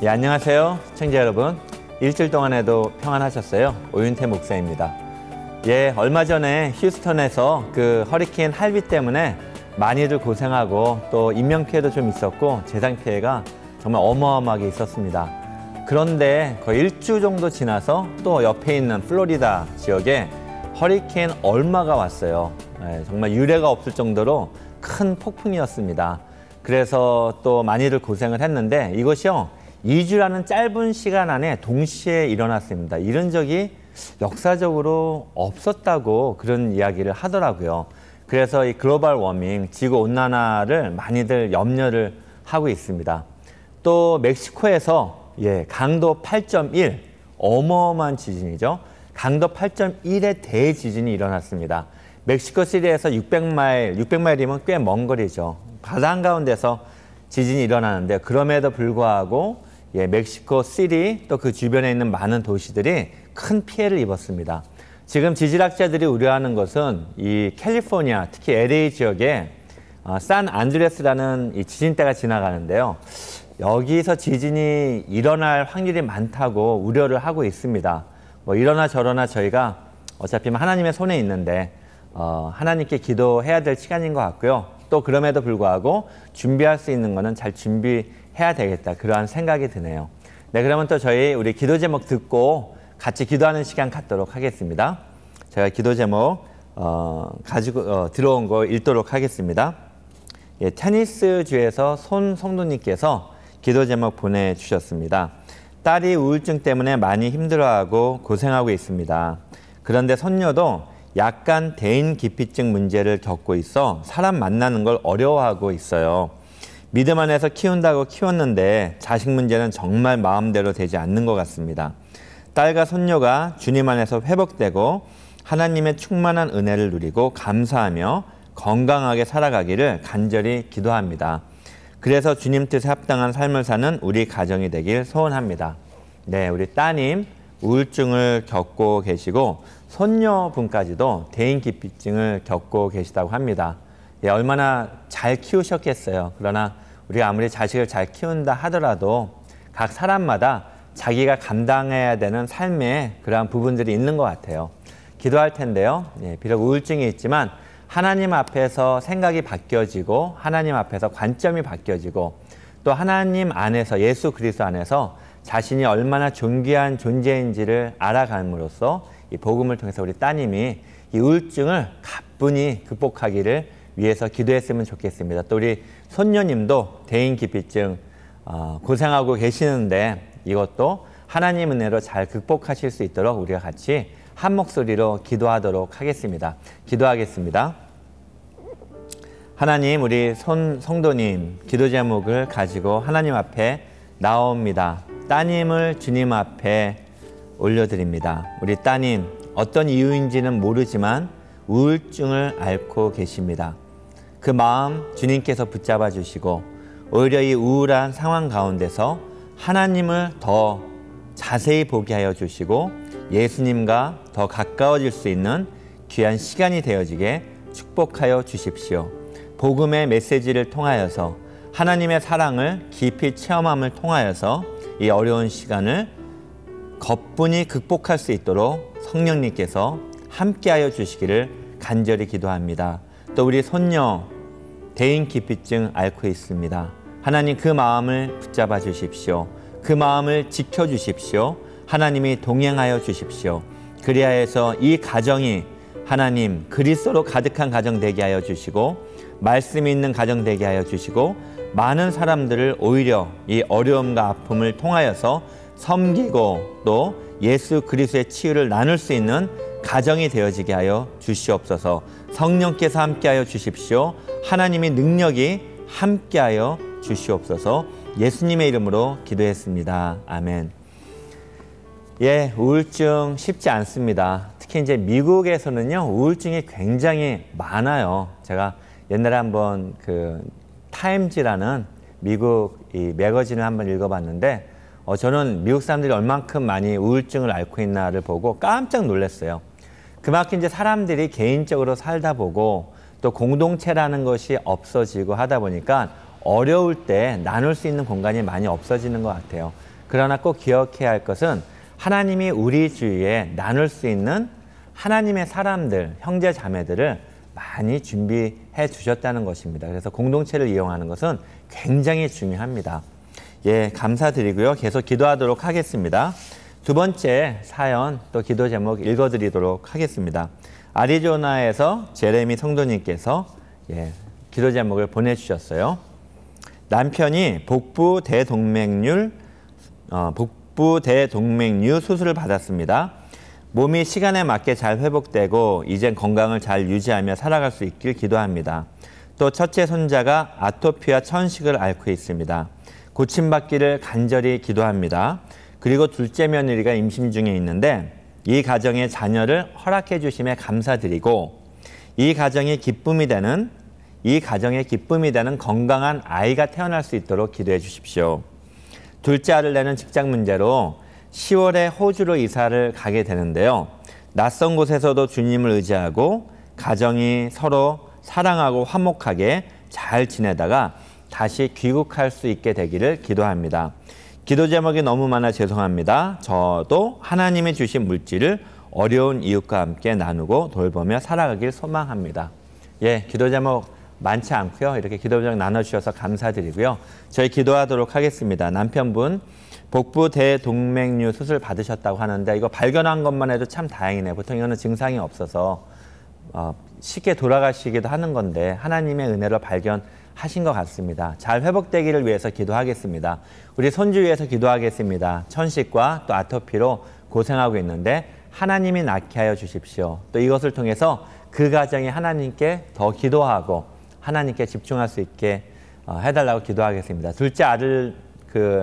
예, 안녕하세요, 청자 여러분. 일주일 동안에도 평안하셨어요? 오윤태 목사입니다. 예, 얼마 전에 휴스턴에서 그 허리케인 할비 때문에 많이들 고생하고 또 인명피해도 좀 있었고 재산피해가 정말 어마어마하게 있었습니다. 그런데 거의 일주 정도 지나서 또 옆에 있는 플로리다 지역에 허리케인 얼마가 왔어요. 예, 정말 유례가 없을 정도로 큰 폭풍이었습니다. 그래서 또 많이들 고생을 했는데 이것이요, 2주라는 짧은 시간 안에 동시에 일어났습니다. 이런 적이 역사적으로 없었다고 그런 이야기를 하더라고요. 그래서 이 글로벌 워밍, 지구온난화를 많이들 염려를 하고 있습니다. 또 멕시코에서 강도 8.1, 어마어마한 지진이죠. 강도 8.1의 대지진이 일어났습니다. 멕시코시티에서 600마일이면 꽤 먼 거리죠. 바다 한가운데서 지진이 일어나는데 그럼에도 불구하고 멕시코시티 또 그 주변에 있는 많은 도시들이 큰 피해를 입었습니다. 지금 지질학자들이 우려하는 것은 이 캘리포니아, 특히 LA 지역에 산 안드레스라는 이 지진대가 지나가는데요. 여기서 지진이 일어날 확률이 많다고 우려를 하고 있습니다. 뭐 이러나 저러나 저희가 어차피 하나님의 손에 있는데 하나님께 기도해야 될 시간인 것 같고요. 또 그럼에도 불구하고 준비할 수 있는 거는 잘 준비해야 되겠다, 그러한 생각이 드네요. 네, 그러면 또 우리 기도 제목 듣고 같이 기도하는 시간 갖도록 하겠습니다. 제가 기도 제목 가지고 들어온 거 읽도록 하겠습니다. 예, 테니스주에서 손성도님께서 기도 제목 보내주셨습니다. 딸이 우울증 때문에 많이 힘들어하고 고생하고 있습니다. 그런데 손녀도 약간 대인기피증 문제를 겪고 있어 사람 만나는 걸 어려워하고 있어요. 믿음 안에서 키운다고 키웠는데 자식 문제는 정말 마음대로 되지 않는 것 같습니다. 딸과 손녀가 주님 안에서 회복되고 하나님의 충만한 은혜를 누리고 감사하며 건강하게 살아가기를 간절히 기도합니다. 그래서 주님 뜻에 합당한 삶을 사는 우리 가정이 되길 소원합니다. 네, 우리 따님 우울증을 겪고 계시고 손녀분까지도 대인기피증을 겪고 계시다고 합니다. 예, 얼마나 잘 키우셨겠어요. 그러나 우리가 아무리 자식을 잘 키운다 하더라도 각 사람마다 자기가 감당해야 되는 삶의 그러한 부분들이 있는 것 같아요. 기도할 텐데요. 예, 비록 우울증이 있지만 하나님 앞에서 생각이 바뀌어지고 하나님 앞에서 관점이 바뀌어지고 또 하나님 안에서, 예수 그리스도 안에서 자신이 얼마나 존귀한 존재인지를 알아감으로써 이 복음을 통해서 우리 따님이 이 우울증을 가뿐히 극복하기를 위해서 기도했으면 좋겠습니다. 또 우리 손녀님도 대인기피증 고생하고 계시는데 이것도 하나님 은혜로 잘 극복하실 수 있도록 우리가 같이 한 목소리로 기도하도록 하겠습니다. 기도하겠습니다. 하나님, 우리 성도님 기도 제목을 가지고 하나님 앞에 나옵니다. 따님을 주님 앞에 올려드립니다. 우리 따님, 어떤 이유인지는 모르지만 우울증을 앓고 계십니다. 그 마음 주님께서 붙잡아 주시고 오히려 이 우울한 상황 가운데서 하나님을 더 자세히 보게 하여 주시고 예수님과 더 가까워질 수 있는 귀한 시간이 되어지게 축복하여 주십시오. 복음의 메시지를 통하여서 하나님의 사랑을 깊이 체험함을 통하여서 이 어려운 시간을 거뿐히 극복할 수 있도록 성령님께서 함께하여 주시기를 간절히 기도합니다. 또 우리 손녀 대인기피증 앓고 있습니다. 하나님, 그 마음을 붙잡아 주십시오. 그 마음을 지켜주십시오. 하나님이 동행하여 주십시오. 그리하여서 이 가정이 하나님 그리스도로 가득한 가정 되게 하여 주시고 말씀이 있는 가정 되게 하여 주시고 많은 사람들을 오히려 이 어려움과 아픔을 통하여서 섬기고 또 예수 그리스도의 치유를 나눌 수 있는 가정이 되어지게 하여 주시옵소서. 성령께서 함께하여 주십시오. 하나님의 능력이 함께하여 주시옵소서. 예수님의 이름으로 기도했습니다. 아멘. 예, 우울증 쉽지 않습니다. 특히 이제 미국에서는요, 우울증이 굉장히 많아요. 제가 옛날에 한번 그 타임즈라는 미국 이 매거진을 한번 읽어봤는데 저는 미국 사람들이 얼만큼 많이 우울증을 앓고 있나를 보고 깜짝 놀랐어요. 그만큼 이제 사람들이 개인적으로 살다 보고 또 공동체라는 것이 없어지고 하다 보니까 어려울 때 나눌 수 있는 공간이 많이 없어지는 것 같아요. 그러나 꼭 기억해야 할 것은 하나님이 우리 주위에 나눌 수 있는 하나님의 사람들, 형제 자매들을 많이 준비해 주셨다는 것입니다. 그래서 공동체를 이용하는 것은 굉장히 중요합니다. 예, 감사드리고요. 계속 기도하도록 하겠습니다. 두 번째 사연 또 기도 제목 읽어드리도록 하겠습니다. 아리조나에서 제레미 성도님께서 기도 제목을 보내주셨어요. 남편이 복부 대동맥류 수술을 받았습니다. 몸이 시간에 맞게 잘 회복되고 이젠 건강을 잘 유지하며 살아갈 수 있길 기도합니다. 또 첫째 손자가 아토피와 천식을 앓고 있습니다. 고침받기를 간절히 기도합니다. 그리고 둘째 며느리가 임신 중에 있는데 이 가정에 자녀를 허락해 주심에 감사드리고 이 가정의 기쁨이 되는 건강한 아이가 태어날 수 있도록 기도해 주십시오. 둘째 아를 내는 직장 문제로 10월에 호주로 이사를 가게 되는데요. 낯선 곳에서도 주님을 의지하고 가정이 서로 사랑하고 화목하게 잘 지내다가 다시 귀국할 수 있게 되기를 기도합니다. 기도 제목이 너무 많아 죄송합니다. 저도 하나님이 주신 물질을 어려운 이웃과 함께 나누고 돌보며 살아가길 소망합니다. 예, 기도 제목 많지 않고요. 이렇게 기도 제목 나눠주셔서 감사드리고요. 저희 기도하도록 하겠습니다. 남편분 복부 대동맥류 수술 받으셨다고 하는데 이거 발견한 것만 해도 참 다행이네요. 보통 이거는 증상이 없어서 쉽게 돌아가시기도 하는 건데 하나님의 은혜로 발견하신 것 같습니다. 잘 회복되기를 위해서 기도하겠습니다. 우리 손주 위해서 기도하겠습니다. 천식과 또 아토피로 고생하고 있는데 하나님이 낫게 하여 주십시오. 또 이것을 통해서 그 가정이 하나님께 더 기도하고 하나님께 집중할 수 있게 해달라고 기도하겠습니다. 둘째 아들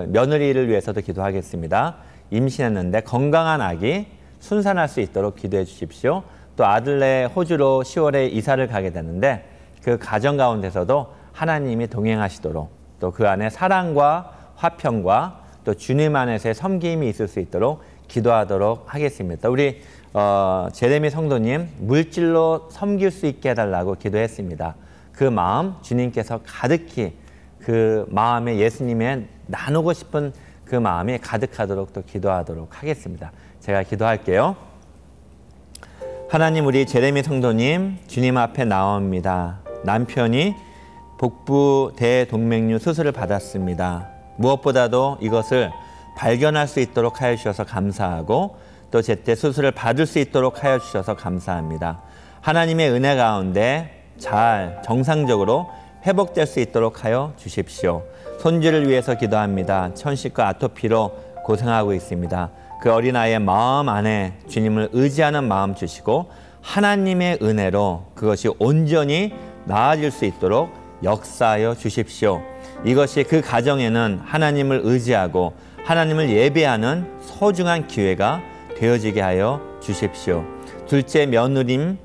며느리를 위해서도 기도하겠습니다. 임신했는데 건강한 아기 순산할 수 있도록 기도해 주십시오. 또 아들네 호주로 10월에 이사를 가게 되는데 그 가정 가운데서도 하나님이 동행하시도록 또 그 안에 사랑과 화평과 또 주님 안에서의 섬김이 있을 수 있도록 기도하도록 하겠습니다. 우리 제레미 성도님 물질로 섬길 수 있게 해달라고 기도했습니다. 그 마음 주님께서 가득히 그 마음에 예수님의 나누고 싶은 그 마음이 가득하도록 또 기도하도록 하겠습니다. 제가 기도할게요. 하나님, 우리 제레미 성도님 주님 앞에 나옵니다. 남편이 복부 대동맥류 수술을 받았습니다. 무엇보다도 이것을 발견할 수 있도록 하여 주셔서 감사하고 또 제때 수술을 받을 수 있도록 하여 주셔서 감사합니다. 하나님의 은혜 가운데 잘 정상적으로 회복될 수 있도록 하여 주십시오. 손주를 위해서 기도합니다. 천식과 아토피로 고생하고 있습니다. 그 어린아이의 마음 안에 주님을 의지하는 마음 주시고 하나님의 은혜로 그것이 온전히 나아질 수 있도록 역사하여 주십시오. 이것이 그 가정에는 하나님을 의지하고 하나님을 예배하는 소중한 기회가 되어지게 하여 주십시오. 둘째 며느림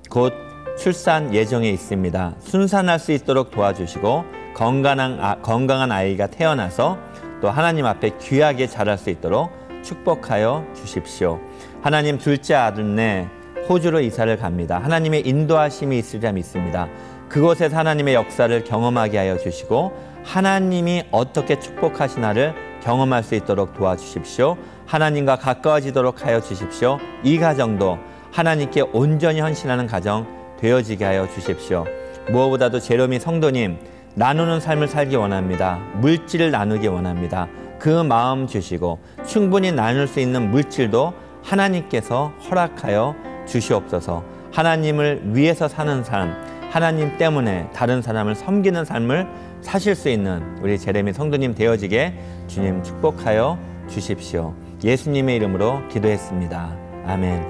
곧 출산 예정에 있습니다. 순산할 수 있도록 도와주시고 건강한 아이가 태어나서 또 하나님 앞에 귀하게 자랄 수 있도록 축복하여 주십시오. 하나님, 둘째 아들네 호주로 이사를 갑니다. 하나님의 인도하심이 있으리라 믿습니다. 그곳에서 하나님의 역사를 경험하게 하여 주시고 하나님이 어떻게 축복하시나를 경험할 수 있도록 도와주십시오. 하나님과 가까워지도록 하여 주십시오. 이 가정도 하나님께 온전히 헌신하는 가정 되어지게 하여 주십시오. 무엇보다도 제레미 성도님 나누는 삶을 살기 원합니다. 물질을 나누기 원합니다. 그 마음 주시고 충분히 나눌 수 있는 물질도 하나님께서 허락하여 주시옵소서. 하나님을 위해서 사는 삶, 하나님 때문에 다른 사람을 섬기는 삶을 사실 수 있는 우리 제레미 성도님 되어지게 주님 축복하여 주십시오. 예수님의 이름으로 기도했습니다. 아멘.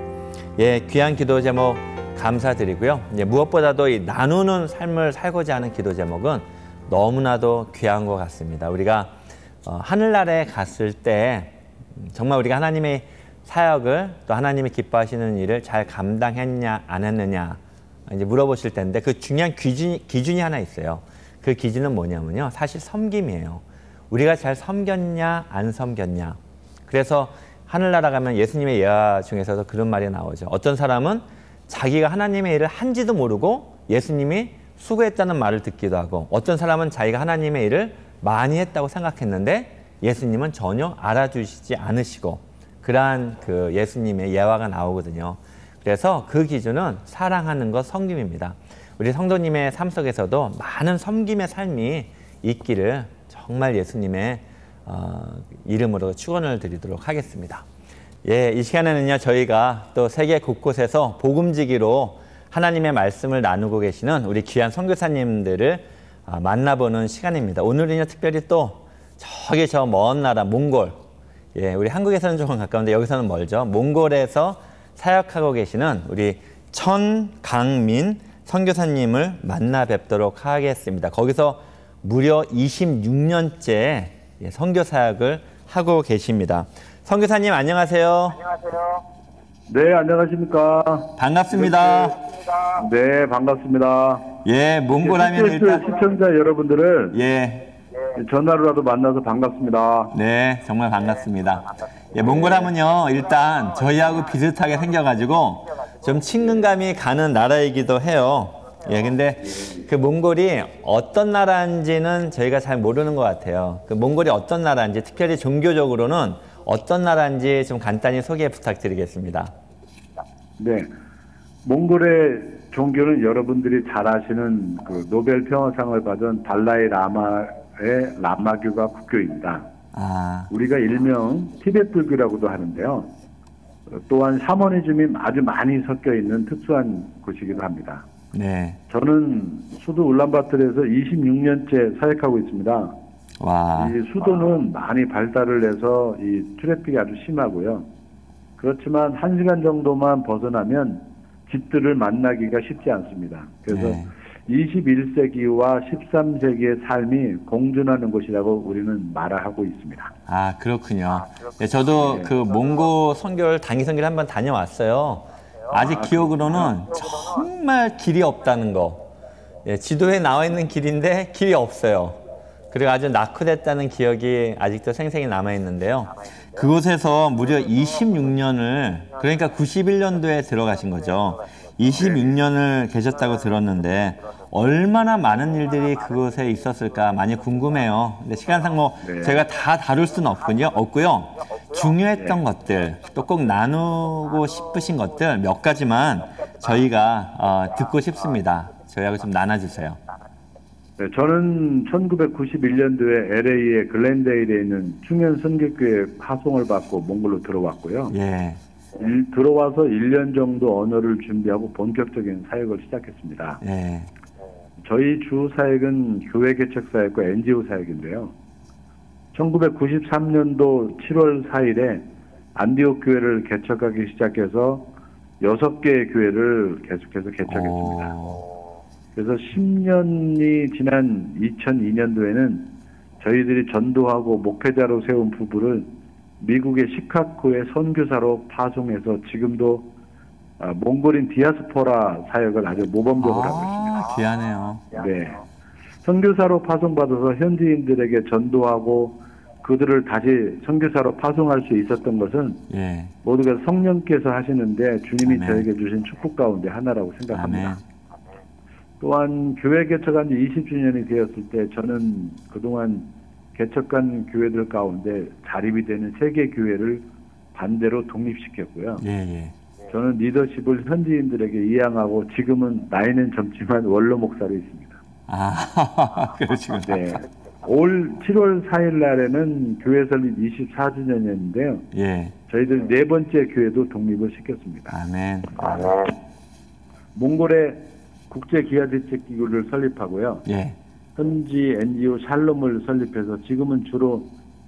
예, 귀한 기도 제목 감사드리고요. 무엇보다도 이 나누는 삶을 살고자 하는 기도 제목은 너무나도 귀한 것 같습니다. 우리가 하늘나라에 갔을 때 정말 우리가 하나님의 사역을 또 하나님이 기뻐하시는 일을 잘 감당했냐 안 했느냐 이제 물어보실 텐데 그 중요한 기준이 하나 있어요. 그 기준은 뭐냐면요. 사실 섬김이에요. 우리가 잘 섬겼냐 안 섬겼냐. 그래서 하늘나라 가면 예수님의 예화 중에서도 그런 말이 나오죠. 어떤 사람은 자기가 하나님의 일을 한지도 모르고 예수님이 수고했다는 말을 듣기도 하고 어떤 사람은 자기가 하나님의 일을 많이 했다고 생각했는데 예수님은 전혀 알아주시지 않으시고 그러한 그 예수님의 예화가 나오거든요. 그래서 그 기준은 사랑하는 것, 섬김입니다. 우리 성도님의 삶 속에서도 많은 섬김의 삶이 있기를 정말 예수님의 이름으로 축원을 드리도록 하겠습니다. 예, 이 시간에는요, 저희가 또 세계 곳곳에서 복음지기로 하나님의 말씀을 나누고 계시는 우리 귀한 선교사님들을 만나보는 시간입니다. 오늘은요, 특별히 또 저기 저 먼 나라 몽골, 예, 우리 한국에서는 조금 가까운데 여기서는 멀죠. 몽골에서 사역하고 계시는 우리 천강민 선교사님을 만나 뵙도록 하겠습니다. 거기서 무려 26년째 선교 사역을 하고 계십니다. 선교사님 안녕하세요. 안녕하세요. 네, 안녕하십니까. 반갑습니다. 네, 반갑습니다. 예, 몽골 하면 일단 시청자 여러분들을 예. 전화로라도 만나서 반갑습니다. 네, 정말 반갑습니다. 예, 몽골 하면요, 일단 저희하고 비슷하게 생겨가지고 좀 친근감이 가는 나라이기도 해요. 예, 근데 그 몽골이 어떤 나라인지는 저희가 잘 모르는 것 같아요. 그 몽골이 어떤 나라인지, 특별히 종교적으로는 어떤 나라인지 좀 간단히 소개 부탁드리겠습니다. 네, 몽골의 종교는 여러분들이 잘 아시는 그 노벨 평화상을 받은 달라이 라마의 라마교가 국교입니다. 우리가 일명 티베트 불교라고도 하는데요. 또한 샤머니즘이 아주 많이 섞여 있는 특수한 곳이기도 합니다. 네. 저는 수도 울란바토르에서 26년째 사역하고 있습니다. 와. 이 수도는 많이 발달을 해서 이 트래픽이 아주 심하고요. 그렇지만 1시간 정도만 벗어나면 집들을 만나기가 쉽지 않습니다. 그래서 네. 21세기와 13세기의 삶이 공존하는 곳이라고 우리는 말하고 있습니다. 아, 그렇군요. 네, 저도 네. 그 몽고 선교를 단기 선교를 한번 다녀왔어요. 아직 기억으로는 정말 길이 없다는 거. 예, 지도에 나와 있는 길인데 길이 없어요. 그리고 아주 낙후됐다는 기억이 아직도 생생히 남아있는데요. 그곳에서 무려 26년을, 그러니까 91년도에 들어가신 거죠. 26년을 계셨다고 들었는데 얼마나 많은 일들이 그곳에 있었을까 많이 궁금해요. 근데 시간상 뭐 제가 다 다룰 수는 없고요. 중요했던 것들, 또 꼭 나누고 싶으신 것들 몇 가지만 저희가 듣고 싶습니다. 저희하고 좀 나눠주세요. 네, 저는 1991년도에 LA의 글렌데일에 있는 충현 선교교회 파송을 받고 몽골로 들어왔고요. 예. 들어와서 1년 정도 언어를 준비하고 본격적인 사역을 시작했습니다. 예. 저희 주 사역은 교회 개척 사역과 NGO 사역인데요. 1993년도 7월 4일에 안디옥 교회를 개척하기 시작해서 6개의 교회를 계속해서 개척했습니다. 그래서 10년이 지난 2002년도에는 저희들이 전도하고 목회자로 세운 부부를 미국의 시카고의 선교사로 파송해서 지금도 몽골인 디아스포라 사역을 아주 모범적으로 하고 있습니다. 귀하네요. 네, 선교사로 파송받아서 현지인들에게 전도하고 그들을 다시 선교사로 파송할 수 있었던 것은 예. 모두가 성령께서 하시는데 주님이 아멘. 저에게 주신 축복 가운데 하나라고 생각합니다. 아멘. 또한 교회 개척한 지 20주년이 되었을 때 저는 그동안 개척한 교회들 가운데 자립이 되는 세계 교회를 반대로 독립시켰고요. 예. 저는 리더십을 현지인들에게 이양하고 지금은 나이는 젊지만 원로 목사로 있습니다. 아, 그러시구나. 네. 올 7월 4일 날에는 교회 설립 24주년이었는데요. 예. 저희들 4번째 교회도 독립을 시켰습니다. 아멘. 몽골의 국제기아대책기구를 설립하고요. 예. 현지 NGO 샬롬을 설립해서 지금은 주로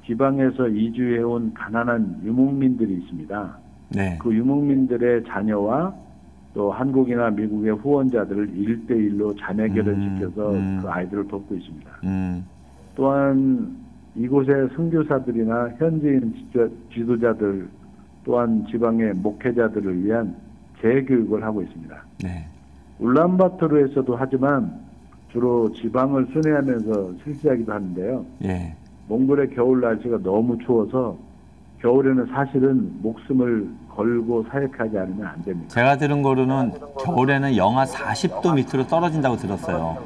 지방에서 이주해온 가난한 유목민들이 있습니다. 네. 그 유목민들의 자녀와 또 한국이나 미국의 후원자들을 1대1로 자매 결혼시켜서 그 아이들을 돕고 있습니다. 또한 이곳의 선교사들이나 현지인 지도자들 또한 지방의 목회자들을 위한 재교육을 하고 있습니다. 네. 울란바토르에서도 하지만 주로 지방을 순회하면서 실시하기도 하는데요. 예. 몽골의 겨울 날씨가 너무 추워서 겨울에는 사실은 목숨을 걸고 사역하지 않으면 안 됩니다. 제가 들은 거로는 겨울에는 영하 40도 밑으로 떨어진다고 들었어요.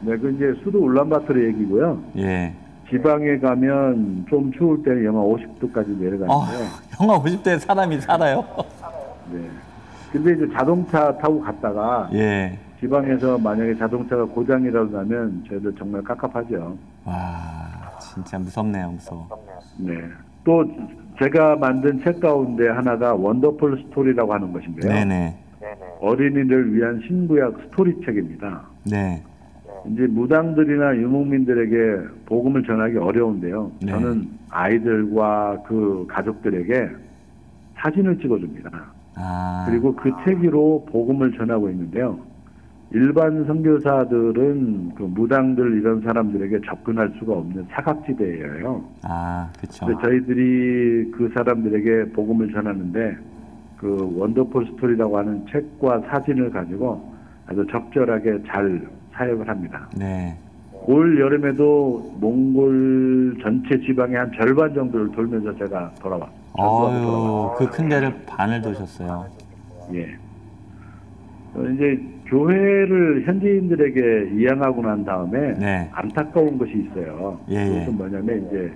네, 그 이제 수도 울란바토르 얘기고요. 예. 지방에 가면 좀 추울 때는 영하 50도까지 내려가는데. 영하 50도에 사람이 살아요? 네. 근데 이제 자동차 타고 갔다가 예. 지방에서 만약에 자동차가 고장이라도 나면 저희들 정말 깝깝하죠. 와, 진짜 무섭네요, 무서워. 네. 또 제가 만든 책 가운데 하나가 원더풀 스토리라고 하는 것인데요. 네네. 어린이를 위한 신구약 스토리 책입니다. 네. 이제 무당들이나 유목민들에게 복음을 전하기 어려운데요. 네. 저는 아이들과 그 가족들에게 사진을 찍어줍니다. 그리고 그 책으로 복음을 전하고 있는데요. 일반 선교사들은 그 무당들 이런 사람들에게 접근할 수가 없는 사각지대예요. 그렇죠. 근데 저희들이 그 사람들에게 복음을 전하는데 그 원더풀 스토리라고 하는 책과 사진을 가지고 아주 적절하게 잘 사역을 합니다. 네. 올 여름에도 몽골 전체 지방의 한 절반 정도를 돌면서 제가 돌아왔습니다. 그 큰 데를 반을 도셨어요. 예. 이제 교회를 현지인들에게 이양하고 난 다음에 네. 안타까운 것이 있어요. 예. 그것은 뭐냐면 이제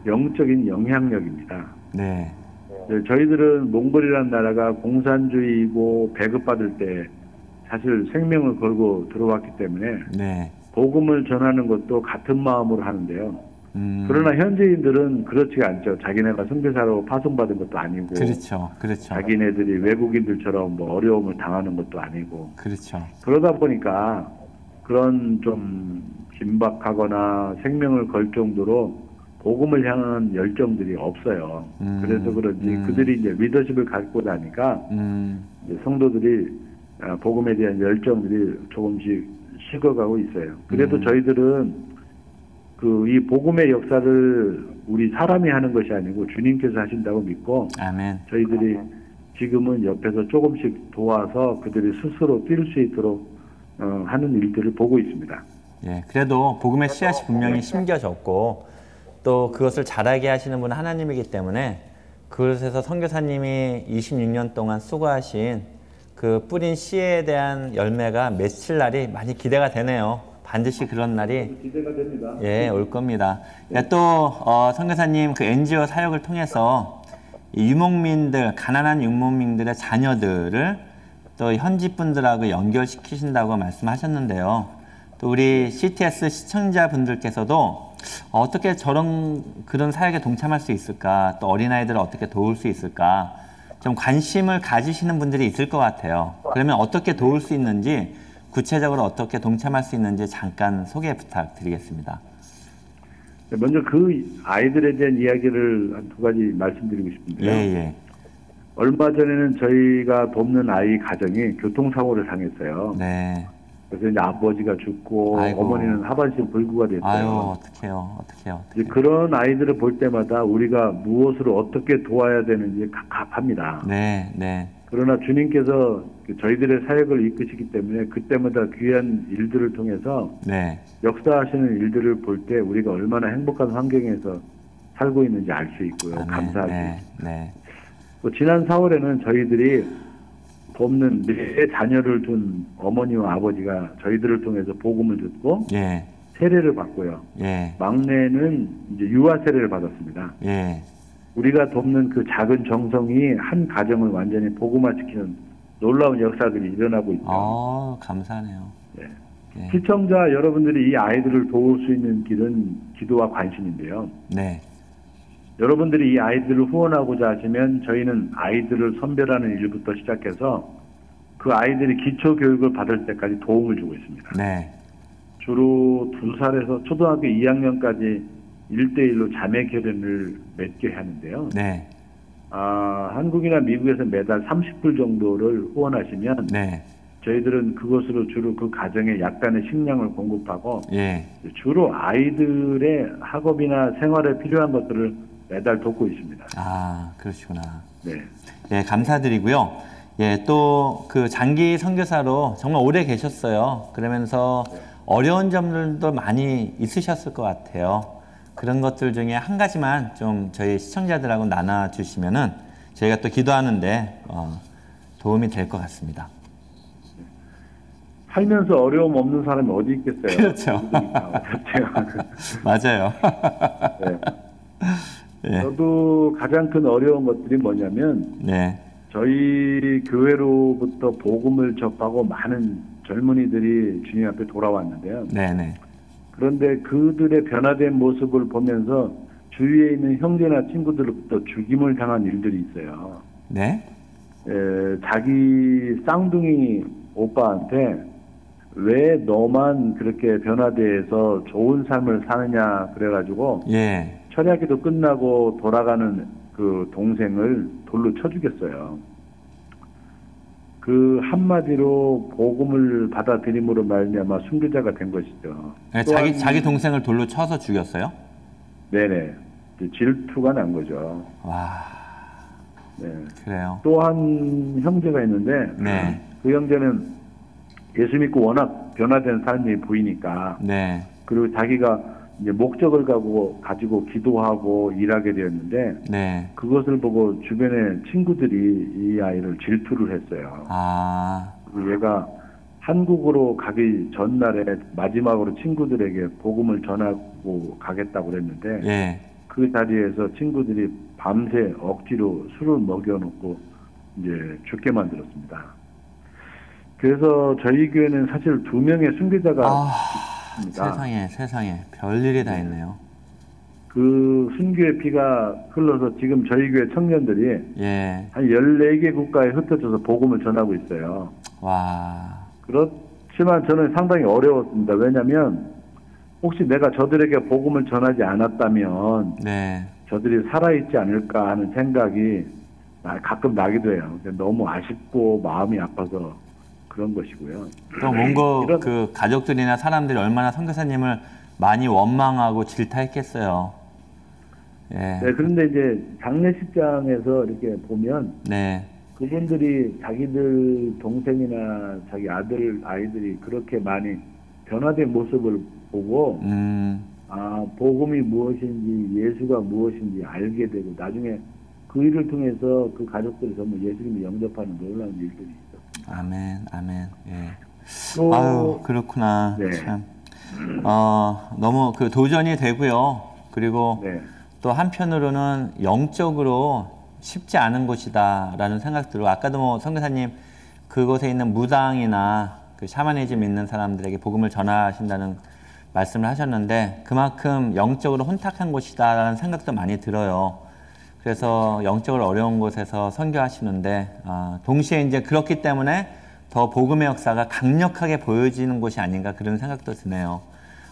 영적인 영향력입니다. 네. 저희들은 몽골이라는 나라가 공산주의이고 배급받을 때 사실 생명을 걸고 들어왔기 때문에 네. 복음을 전하는 것도 같은 마음으로 하는데요. 그러나 현지인들은 그렇지가 않죠. 자기네가 선교사로 파송받은 것도 아니고, 그렇죠. 자기네들이 외국인들처럼 뭐 어려움을 당하는 것도 아니고, 그렇죠. 그러다 보니까 그런 좀 긴박하거나 생명을 걸 정도로 복음을 향한 열정들이 없어요. 그래서 그런지 그들이 이제 리더십을 갖고 나니까 이제 성도들이 복음에 대한 열정들이 조금씩 식어가고 있어요. 그래도 저희들은 이 복음의 역사를 우리 사람이 하는 것이 아니고 주님께서 하신다고 믿고, 아멘. 저희들이 지금은 옆에서 조금씩 도와서 그들이 스스로 뛸 수 있도록 하는 일들을 보고 있습니다. 예, 그래도 복음의 씨앗이 분명히 심겨졌고 또 그것을 자라게 하시는 분은 하나님이기 때문에 그것에서 선교사님이 26년 동안 수고하신 그 뿌린 씨에 대한 열매가 맺힐 날이 많이 기대가 되네요. 반드시 그런 날이 기대가 됩니다. 예, 올 겁니다. 또 선교사님 그 NGO 사역을 통해서 유목민들, 가난한 유목민들의 자녀들을 또 현지 분들하고 연결시키신다고 말씀하셨는데요. 또 우리 CTS 시청자분들께서도 어떻게 그런 사역에 동참할 수 있을까, 또 어린아이들을 어떻게 도울 수 있을까, 좀 관심을 가지시는 분들이 있을 것 같아요. 그러면 어떻게 도울 수 있는지, 구체적으로 어떻게 동참할 수 있는지 잠깐 소개 부탁드리겠습니다. 먼저 그 아이들에 대한 이야기를 한 두 가지 말씀드리고 싶은데요. 예. 얼마 전에는 저희가 돕는 아이 가정이 교통사고를 당했어요. 네. 그래서 이제 아버지가 죽고, 아이고. 어머니는 하반신 불구가 됐어요. 아유, 어떡해요. 이제 그런 아이들을 볼 때마다 우리가 무엇을 어떻게 도와야 되는지 갑갑합니다. 네. 그러나 주님께서 저희들의 사역을 이끄시기 때문에 그때마다 귀한 일들을 통해서 네. 역사하시는 일들을 볼 때 우리가 얼마나 행복한 환경에서 살고 있는지 알 수 있고요. 아멘. 감사하죠. 네. 또 지난 4월에는 저희들이 돕는 4 자녀를 둔 어머니와 아버지가 저희들을 통해서 복음을 듣고 예. 세례를 받고요. 예. 막내는 이제 유아 세례를 받았습니다. 예. 우리가 돕는 그 작은 정성이 한 가정을 완전히 복음화시키는 놀라운 역사들이 일어나고 있죠. 감사하네요. 네. 예. 시청자 여러분들이 이 아이들을 도울 수 있는 길은 기도와 관심인데요. 네. 여러분들이 이 아이들을 후원하고자 하시면 저희는 아이들을 선별하는 일부터 시작해서 그 아이들이 기초 교육을 받을 때까지 도움을 주고 있습니다. 네. 주로 2살에서 초등학교 2학년까지 1대1로 자매 결연을 맺게 하는데요. 네. 한국이나 미국에서 매달 30불 정도를 후원하시면 네. 저희들은 그것으로 주로 그 가정에 약간의 식량을 공급하고 예. 주로 아이들의 학업이나 생활에 필요한 것들을 매달 돕고 있습니다. 그러시구나. 네. 예, 감사드리고요. 예, 또 그 장기 선교사로 정말 오래 계셨어요. 그러면서 어려운 점들도 많이 있으셨을 것 같아요. 그런 것들 중에 한 가지만 좀 저희 시청자들하고 나눠주시면은 저희가 또 기도하는데 도움이 될 것 같습니다. 살면서 어려움 없는 사람이 어디 있겠어요? 그렇죠. 맞아요. 네. 네. 저도 가장 큰 어려운 것들이 뭐냐면 네. 저희 교회로부터 복음을 접하고 많은 젊은이들이 주님 앞에 돌아왔는데요. 네네. 그런데 그들의 변화된 모습을 보면서 주위에 있는 형제나 친구들로부터 죽임을 당한 일들이 있어요. 네. 자기 쌍둥이 오빠한테 왜 너만 그렇게 변화돼서 좋은 삶을 사느냐 그래가지고 예. 철야기도 끝나고 돌아가는 그 동생을 돌로 쳐 죽였어요. 그 한마디로 복음을 받아들임으로 말미암아 순교자가 된 것이죠. 네, 자기 동생을 돌로 쳐서 죽였어요? 네네. 질투가 난 거죠. 와. 네. 그래요. 또 한 형제가 있는데 네. 그 형제는 예수 믿고 워낙 변화된 삶이 보이니까 네. 그리고 자기가 이제 목적을 가지고 기도하고 일하게 되었는데 네. 그것을 보고 주변의 친구들이 이 아이를 질투를 했어요. 아. 그리고 얘가 한국으로 가기 전날에 마지막으로 친구들에게 복음을 전하고 가겠다고 그랬는데 예. 그 자리에서 친구들이 밤새 억지로 술을 먹여놓고 이제 죽게 만들었습니다. 그래서 저희 교회는 사실 2명의 순교자가 있습니다. 세상에 별일이 다 있네요. 그 순교의 피가 흘러서 지금 저희 교회 청년들이 예. 한 14개 국가에 흩어져서 복음을 전하고 있어요. 와. 그렇지만 저는 상당히 어려웠습니다. 왜냐하면 혹시 내가 저들에게 복음을 전하지 않았다면 네. 저들이 살아있지 않을까 하는 생각이 가끔 나기도 해요. 너무 아쉽고 마음이 아파서 그런 것이고요. 또 뭔가 그 가족들이나 사람들이 얼마나 선교사님을 많이 원망하고 질타했겠어요. 예. 네, 그런데 이제 장례식장에서 이렇게 보면 네. 그분들이 자기들 동생이나 자기 아이들이 그렇게 많이 변화된 모습을 보고 복음이 무엇인지 예수가 무엇인지 알게 되고 나중에 그 일을 통해서 그 가족들이 전부 예수님을 영접하는 놀라운 일들이 있었습니다. 아멘. 예. 아유, 그렇구나. 네. 참. 너무 그 도전이 되고요. 그리고 네. 또 한편으로는 영적으로 쉽지 않은 곳이다라는 생각 들고 아까도 뭐 선교사님 그곳에 있는 무당이나 그 샤머니즘 있는 사람들에게 복음을 전하신다는 말씀을 하셨는데 그만큼 영적으로 혼탁한 곳이다라는 생각도 많이 들어요. 그래서 영적으로 어려운 곳에서 선교하시는데 동시에 이제 그렇기 때문에 더 복음의 역사가 강력하게 보여지는 곳이 아닌가 그런 생각도 드네요.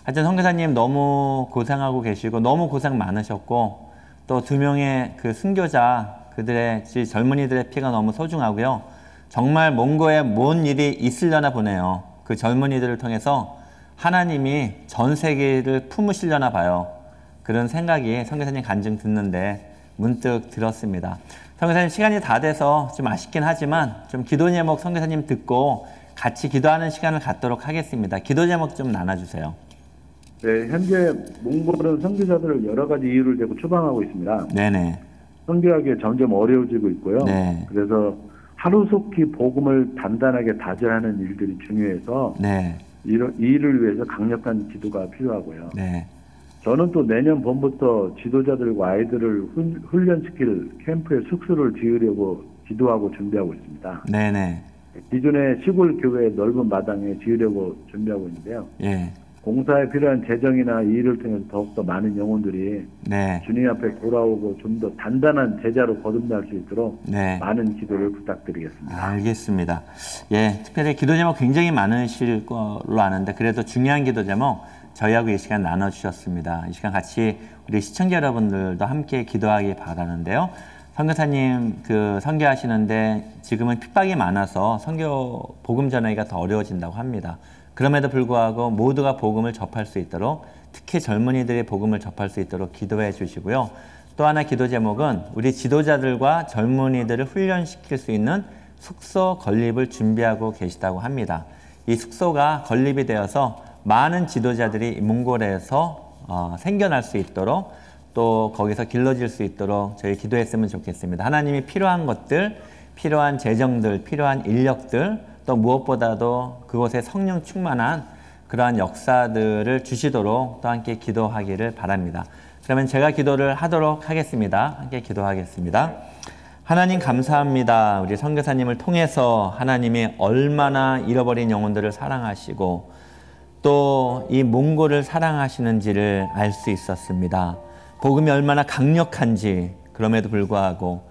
하여튼 선교사님 너무 고생하고 계시고 너무 고생 많으셨고 또 2명의 그 순교자 그들의 젊은이들의 피가 너무 소중하고요. 정말 몽고에 뭔 일이 있으려나 보네요. 그 젊은이들을 통해서 하나님이 전 세계를 품으시려나 봐요. 그런 생각이 선교사님 간증 듣는데 문득 들었습니다. 선교사님 시간이 다 돼서 좀 아쉽긴 하지만 좀 기도 제목 선교사님 듣고 같이 기도하는 시간을 갖도록 하겠습니다. 기도 제목 좀 나눠주세요. 네, 현재 몽골은 선교자들을 여러 가지 이유를 대고 추방하고 있습니다. 네네. 선교하기에 점점 어려워지고 있고요. 네. 그래서 하루속히 복음을 단단하게 다져하는 일들이 중요해서 네. 이 일을 위해서 강력한 기도가 필요하고요. 네. 저는 또 내년 봄부터 지도자들과 아이들을 훈련시킬 캠프의 숙소를 지으려고 기도하고 준비하고 있습니다. 네네. 기존의 시골 교회 넓은 마당에 지으려고 준비하고 있는데요. 예. 공사에 필요한 재정이나 이 일을 통해서 더욱더 많은 영혼들이 네. 주님 앞에 돌아오고 좀 더 단단한 제자로 거듭날 수 있도록 네. 많은 기도를 부탁드리겠습니다. 알겠습니다. 예, 특별히 기도 제목 굉장히 많으실 걸로 아는데 그래도 중요한 기도 제목 저희하고 이 시간 나눠주셨습니다. 이 시간 같이 우리 시청자 여러분들도 함께 기도하기 바라는데요. 선교사님 그 선교하시는데 지금은 핍박이 많아서 선교 복음 전하기가 더 어려워진다고 합니다. 그럼에도 불구하고 모두가 복음을 접할 수 있도록 특히 젊은이들이 복음을 접할 수 있도록 기도해 주시고요. 또 하나 기도 제목은 우리 지도자들과 젊은이들을 훈련시킬 수 있는 숙소 건립을 준비하고 계시다고 합니다. 이 숙소가 건립이 되어서 많은 지도자들이 몽골에서 생겨날 수 있도록 또 거기서 길러질 수 있도록 저희 기도했으면 좋겠습니다. 하나님이 필요한 것들, 필요한 재정들, 필요한 인력들 또 무엇보다도 그곳에 성령 충만한 그러한 역사들을 주시도록 또 함께 기도하기를 바랍니다. 그러면 제가 기도를 하도록 하겠습니다. 함께 기도하겠습니다. 하나님 감사합니다. 우리 선교사님을 통해서 하나님이 얼마나 잃어버린 영혼들을 사랑하시고 또 이 몽골을 사랑하시는지를 알 수 있었습니다. 복음이 얼마나 강력한지 그럼에도 불구하고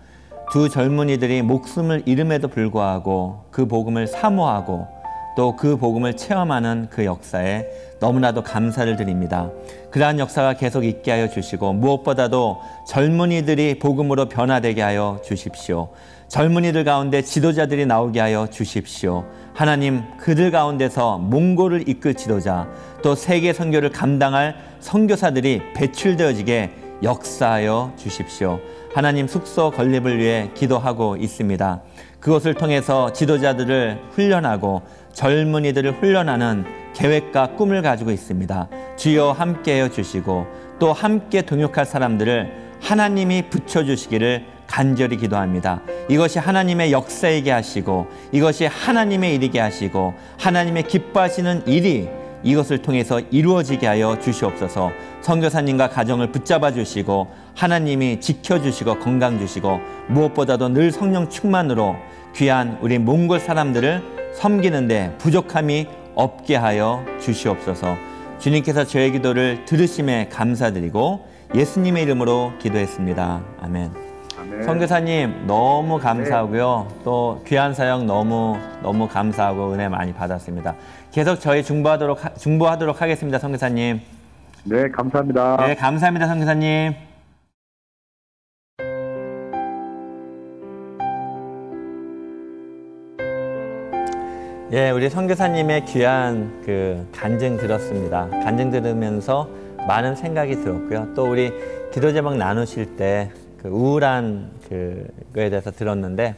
두 젊은이들이 목숨을 잃음에도 불구하고 그 복음을 사모하고 또 그 복음을 체험하는 그 역사에 너무나도 감사를 드립니다. 그러한 역사가 계속 있게 하여 주시고 무엇보다도 젊은이들이 복음으로 변화되게 하여 주십시오. 젊은이들 가운데 지도자들이 나오게 하여 주십시오. 하나님, 그들 가운데서 몽골을 이끌 지도자 또 세계 선교를 감당할 선교사들이 배출되어지게 역사하여 주십시오. 하나님, 숙소 건립을 위해 기도하고 있습니다. 그것을 통해서 지도자들을 훈련하고 젊은이들을 훈련하는 계획과 꿈을 가지고 있습니다. 주여 함께해 주시고 또 함께 동역할 사람들을 하나님이 붙여주시기를 간절히 기도합니다. 이것이 하나님의 역사이게 하시고 이것이 하나님의 일이게 하시고 하나님의 기뻐하시는 일이 이것을 통해서 이루어지게 하여 주시옵소서. 선교사님과 가정을 붙잡아 주시고 하나님이 지켜주시고 건강 주시고 무엇보다도 늘 성령 충만으로 귀한 우리 몽골 사람들을 섬기는데 부족함이 없게 하여 주시옵소서. 주님께서 저의 기도를 들으심에 감사드리고 예수님의 이름으로 기도했습니다. 아멘. 아멘. 선교사님 너무 감사하고요. 네. 또 귀한 사역 너무 감사하고 은혜 많이 받았습니다. 계속 저희 중보하도록 하겠습니다. 선교사님. 네, 감사합니다. 네, 감사합니다. 선교사님. 예, 우리 선교사님의 귀한 그 간증 들었습니다. 간증 들으면서 많은 생각이 들었고요. 또 우리 기도 제목 나누실 때 그 우울한 그거에 대해서 들었는데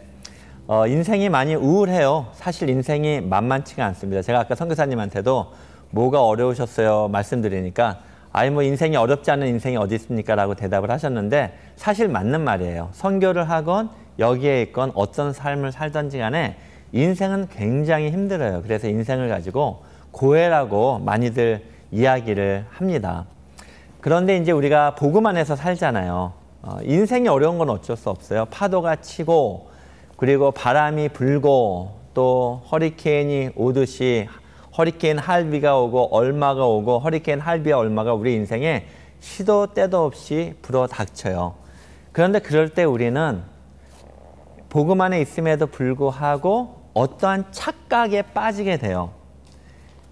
인생이 많이 우울해요. 사실 인생이 만만치가 않습니다. 제가 아까 선교사님한테도 뭐가 어려우셨어요 말씀드리니까 아니 뭐 인생이 어렵지 않은 인생이 어디 있습니까? 라고 대답을 하셨는데 사실 맞는 말이에요. 선교를 하건 여기에 있건 어떤 삶을 살든지 간에 인생은 굉장히 힘들어요. 그래서 인생을 가지고 고해라고 많이들 이야기를 합니다. 그런데 이제 우리가 복음 안에서 살잖아요. 인생이 어려운 건 어쩔 수 없어요. 파도가 치고 그리고 바람이 불고 또 허리케인이 오듯이 허리케인 할비가 오고 얼마가 오고 허리케인 할비와 얼마가 우리 인생에 시도 때도 없이 불어닥쳐요. 그런데 그럴 때 우리는 복음 안에 있음에도 불구하고 어떠한 착각에 빠지게 돼요.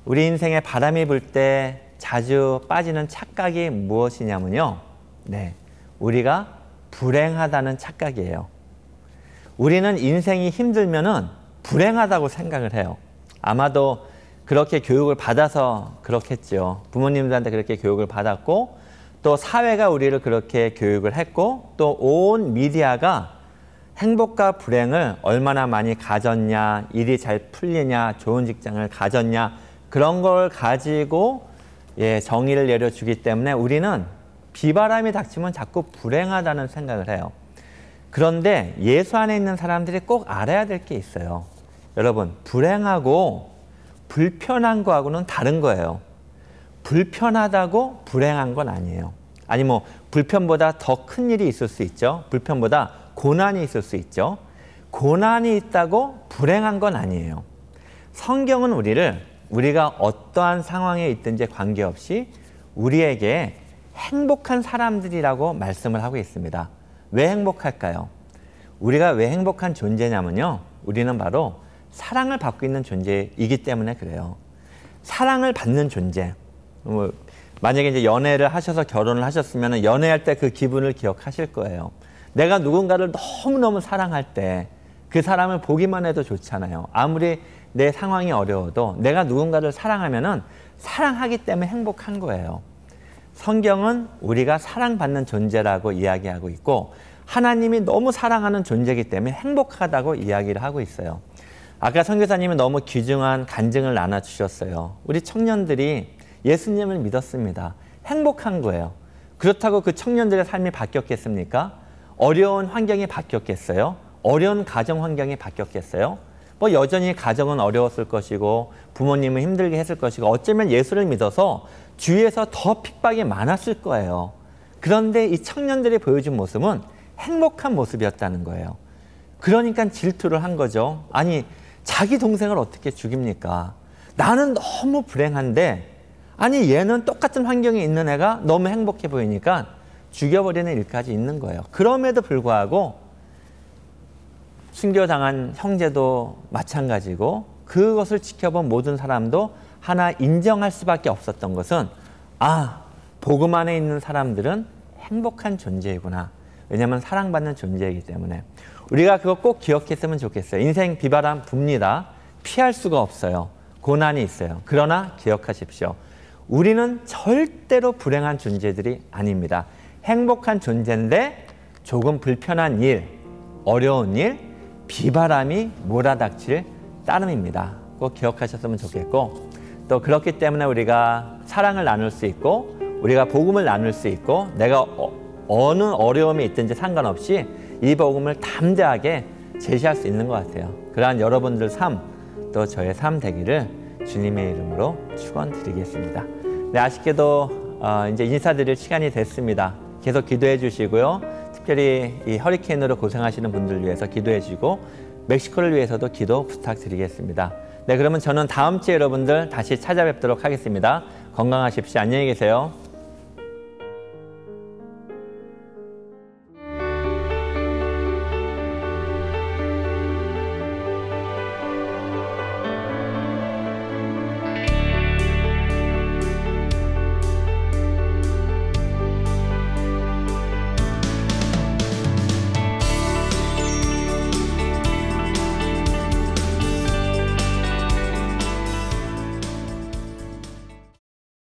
우리 인생에 바람이 불 때 자주 빠지는 착각이 무엇이냐면요. 네, 우리가 불행하다는 착각이에요. 우리는 인생이 힘들면은 불행하다고 생각을 해요. 아마도 그렇게 교육을 받아서 그렇겠죠. 부모님들한테 그렇게 교육을 받았고 또 사회가 우리를 그렇게 교육을 했고 또 온 미디어가 행복과 불행을 얼마나 많이 가졌냐, 일이 잘 풀리냐, 좋은 직장을 가졌냐 그런 걸 가지고 정의를 내려주기 때문에 우리는 비바람이 닥치면 자꾸 불행하다는 생각을 해요. 그런데 예수 안에 있는 사람들이 꼭 알아야 될 게 있어요. 여러분, 불행하고 불편한 거하고는 다른 거예요. 불편하다고 불행한 건 아니에요. 아니 뭐 불편보다 더 큰 일이 있을 수 있죠. 불편보다 고난이 있을 수 있죠. 고난이 있다고 불행한 건 아니에요. 성경은 우리가 어떠한 상황에 있든지 관계없이 우리에게 행복한 사람들이라고 말씀을 하고 있습니다. 왜 행복할까요? 우리가 왜 행복한 존재냐면요. 우리는 바로 사랑을 받고 있는 존재이기 때문에 그래요. 사랑을 받는 존재. 만약에 이제 연애를 하셔서 결혼을 하셨으면 연애할 때 그 기분을 기억하실 거예요. 내가 누군가를 너무너무 사랑할 때 그 사람을 보기만 해도 좋잖아요. 아무리 내 상황이 어려워도 내가 누군가를 사랑하면은 사랑하기 때문에 행복한 거예요. 성경은 우리가 사랑받는 존재라고 이야기하고 있고 하나님이 너무 사랑하는 존재이기 때문에 행복하다고 이야기를 하고 있어요. 아까 선교사님이 너무 귀중한 간증을 나눠주셨어요. 우리 청년들이 예수님을 믿었습니다. 행복한 거예요. 그렇다고 그 청년들의 삶이 바뀌었겠습니까? 어려운 환경이 바뀌었겠어요? 어려운 가정 환경이 바뀌었겠어요? 뭐 여전히 가정은 어려웠을 것이고 부모님은 힘들게 했을 것이고 어쩌면 예수를 믿어서 주위에서 더 핍박이 많았을 거예요. 그런데 이 청년들이 보여준 모습은 행복한 모습이었다는 거예요. 그러니까 질투를 한 거죠. 아니, 자기 동생을 어떻게 죽입니까? 나는 너무 불행한데 아니 얘는 똑같은 환경에 있는 애가 너무 행복해 보이니까 죽여버리는 일까지 있는 거예요. 그럼에도 불구하고 순교당한 형제도 마찬가지고 그것을 지켜본 모든 사람도 하나 인정할 수밖에 없었던 것은 복음 안에 있는 사람들은 행복한 존재이구나. 왜냐하면 사랑받는 존재이기 때문에. 우리가 그거 꼭 기억했으면 좋겠어요. 인생 비바람 붑니다. 피할 수가 없어요. 고난이 있어요. 그러나 기억하십시오. 우리는 절대로 불행한 존재들이 아닙니다. 행복한 존재인데 조금 불편한 일, 어려운 일, 비바람이 몰아닥칠 따름입니다. 꼭 기억하셨으면 좋겠고 또 그렇기 때문에 우리가 사랑을 나눌 수 있고 우리가 복음을 나눌 수 있고 내가 어느 어려움이 있든지 상관없이 이 복음을 담대하게 제시할 수 있는 것 같아요. 그러한 여러분들 삶, 또 저의 삶 되기를 주님의 이름으로 축원드리겠습니다. 네, 아쉽게도 이제 인사드릴 시간이 됐습니다. 계속 기도해 주시고요. 특별히 이 허리케인으로 고생하시는 분들 위해서 기도해 주시고 멕시코를 위해서도 기도 부탁드리겠습니다. 네, 그러면 저는 다음 주에 여러분들 다시 찾아뵙도록 하겠습니다. 건강하십시오. 안녕히 계세요.